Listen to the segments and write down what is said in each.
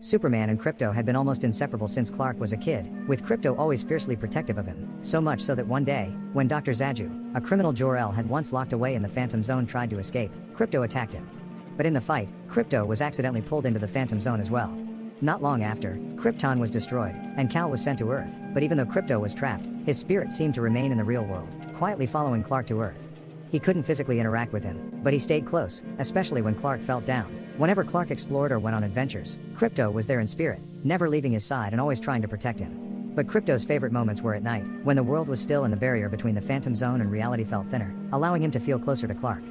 Superman and Krypto had been almost inseparable since Clark was a kid, with Krypto always fiercely protective of him, so much so that one day, when Dr. Zaju, a criminal Jor-El had once locked away in the Phantom Zone, tried to escape, Krypto attacked him. But in the fight, Krypto was accidentally pulled into the Phantom Zone as well. Not long after, Krypton was destroyed, and Kal was sent to Earth, but even though Krypto was trapped, his spirit seemed to remain in the real world, quietly following Clark to Earth. He couldn't physically interact with him, but he stayed close, especially when Clark felt down. Whenever Clark explored or went on adventures, Krypto was there in spirit, never leaving his side and always trying to protect him. But Krypto's favorite moments were at night, when the world was still and the barrier between the Phantom Zone and reality felt thinner, allowing him to feel closer to Clark.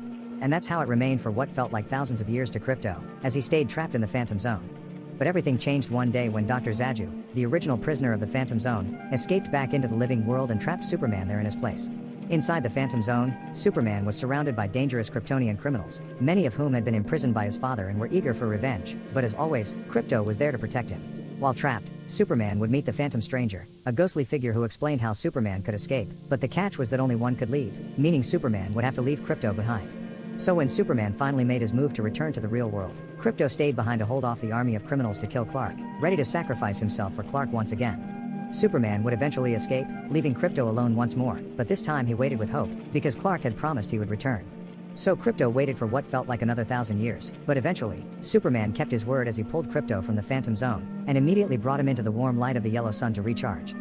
And that's how it remained for what felt like thousands of years to Krypto, as he stayed trapped in the Phantom Zone. But everything changed one day when Dr. Zaju, the original prisoner of the Phantom Zone, escaped back into the living world and trapped Superman there in his place. Inside the Phantom Zone, Superman was surrounded by dangerous Kryptonian criminals, many of whom had been imprisoned by his father and were eager for revenge, but as always, Krypto was there to protect him. While trapped, Superman would meet the Phantom Stranger, a ghostly figure who explained how Superman could escape, but the catch was that only one could leave, meaning Superman would have to leave Krypto behind. So when Superman finally made his move to return to the real world, Krypto stayed behind to hold off the army of criminals to kill Clark, ready to sacrifice himself for Clark once again. Superman would eventually escape, leaving Krypto alone once more, but this time he waited with hope, because Clark had promised he would return. So Krypto waited for what felt like another 1,000 years, but eventually, Superman kept his word as he pulled Krypto from the Phantom Zone, and immediately brought him into the warm light of the yellow sun to recharge.